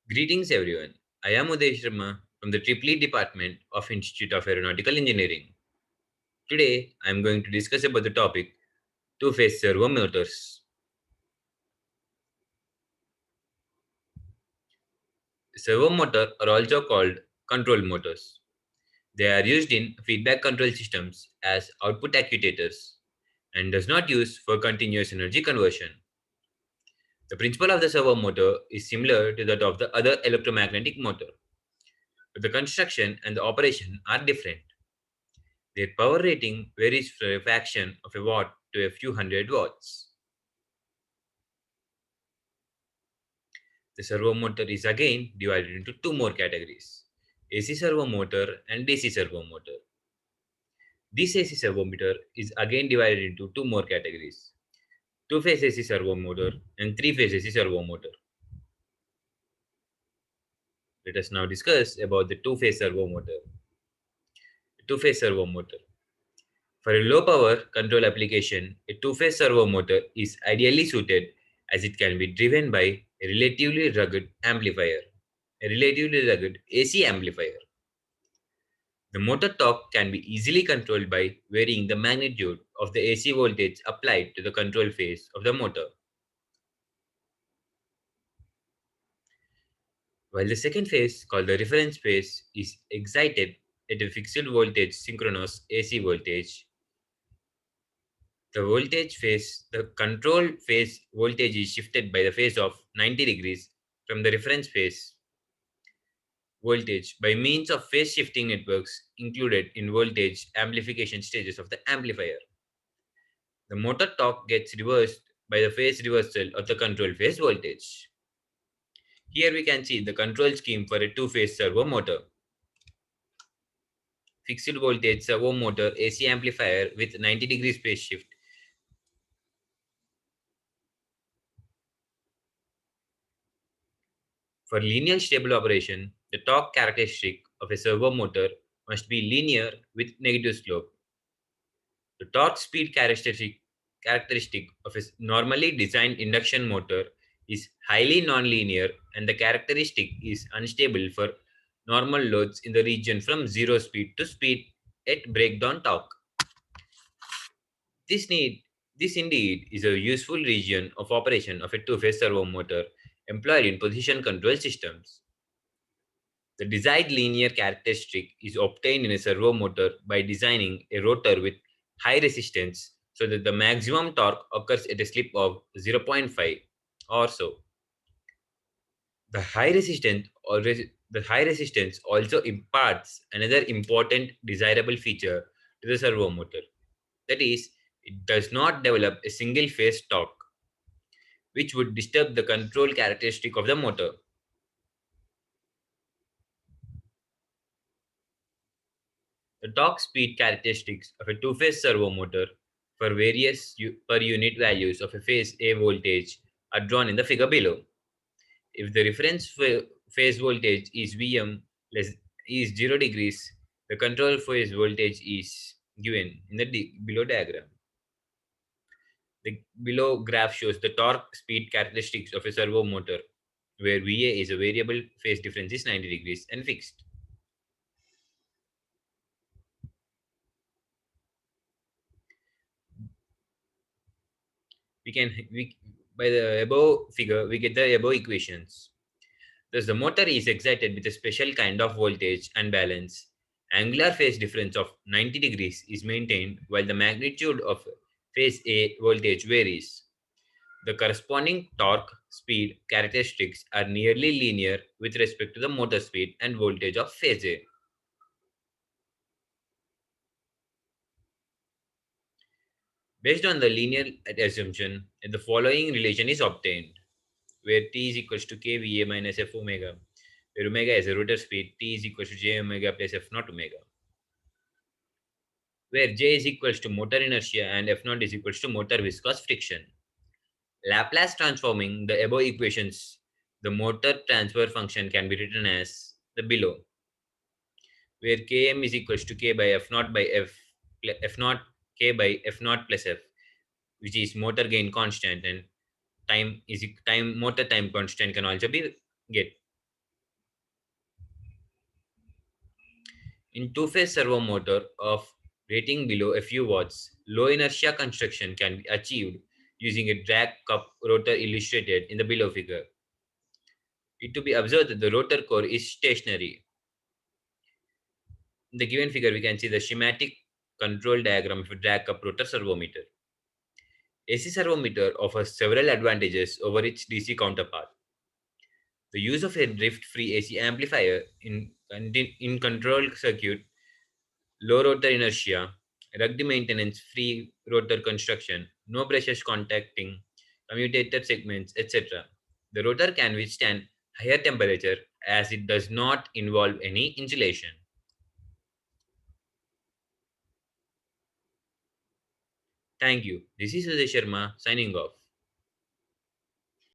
Greetings everyone. I am Uday Sharma from the Triple Department of Institute of Aeronautical Engineering. Today I am going to discuss about the topic two-phase servo motors. Servo motor are also called control motors. They are used in feedback control systems as output actuators and does not use for continuous energy conversion. The principle of the servo motor is similar to that of the other electromagnetic motor, but the construction and the operation are different. Their power rating varies from a fraction of a watt to a few hundred watts. The servo motor is again divided into two more categories: AC servo motor and DC servo motor. This AC servo motor is again divided into two more categories: two-phase AC servo motor and three-phase AC servo motor. Let us now discuss about the two-phase servo motor. Two-phase servo motor. For a low power control application, a two-phase servo motor is ideally suited as it can be driven by a relatively rugged amplifier, a relatively rugged AC amplifier. The motor torque can be easily controlled by varying the magnitude of the AC voltage applied to the control phase of the motor. While the second phase, called the reference phase, is excited at a fixed voltage synchronous AC voltage, the control phase voltage is shifted by the phase of 90 degrees from the reference phase voltage by means of phase shifting networks included in voltage amplification stages of the amplifier. The motor torque gets reversed by the phase reversal of the control phase voltage. Here we can see the control scheme for a two-phase servo motor. Fixed voltage servo motor AC amplifier with 90 degrees phase shift. For linear stable operation, the torque characteristic of a servo motor must be linear with negative slope. The torque speed characteristic of a normally designed induction motor is highly nonlinear, and the characteristic is unstable for normal loads in the region from zero speed to speed at breakdown torque. This need this indeed is a useful region of operation of a two-phase servo motor employed in position control systems. The desired linear characteristic is obtained in a servo motor by designing a rotor with high resistance so that the maximum torque occurs at a slip of zero point 0.5 or so. The high resistance the high resistance also imparts another important desirable feature to the servo motor. That is, it does not develop a single phase torque, which would disturb the control characteristic of the motor. The torque speed characteristics of a two-phase servo motor for various per unit values of a phase A voltage are drawn in the figure below. If the reference phase voltage is Vm less is 0 degrees, the control phase voltage is given in the below diagram. The below graph shows the torque speed characteristics of a servo motor, where Va is a variable, phase difference is 90 degrees and fixed. By the above figure we get the above equations. Thus the motor is excited with a special kind of voltage and balance. Angular phase difference of 90 degrees is maintained while the magnitude of phase A voltage varies. The corresponding torque speed characteristics are nearly linear with respect to the motor speed and voltage of phase A. Based on the linear assumption, the following relation is obtained, where T is equals to kVA minus F omega, where omega is a rotor speed, T is equals to J omega plus F naught omega, where J is equals to motor inertia and F naught is equals to motor viscous friction. Laplace transforming the above equations, the motor transfer function can be written as the below, where Km is equals to K by F naught by F naught K by F naught plus F, which is motor gain constant, and time motor time constant can also be get. In two-phase servo motor of rating below a few watts, low inertia construction can be achieved using a drag cup rotor illustrated in the below figure. It to be observed that the rotor core is stationary. In the given figure, we can see the schematic control diagram of a drag cup rotor servometer. AC servometer offers several advantages over its DC counterpart. The use of a drift-free AC amplifier in controlled circuit, low rotor inertia, rugged maintenance-free rotor construction, no brushes contacting commutator segments, etc. The rotor can withstand higher temperature as it does not involve any insulation. Thank you. This is S.V.UDAY Sharma signing off.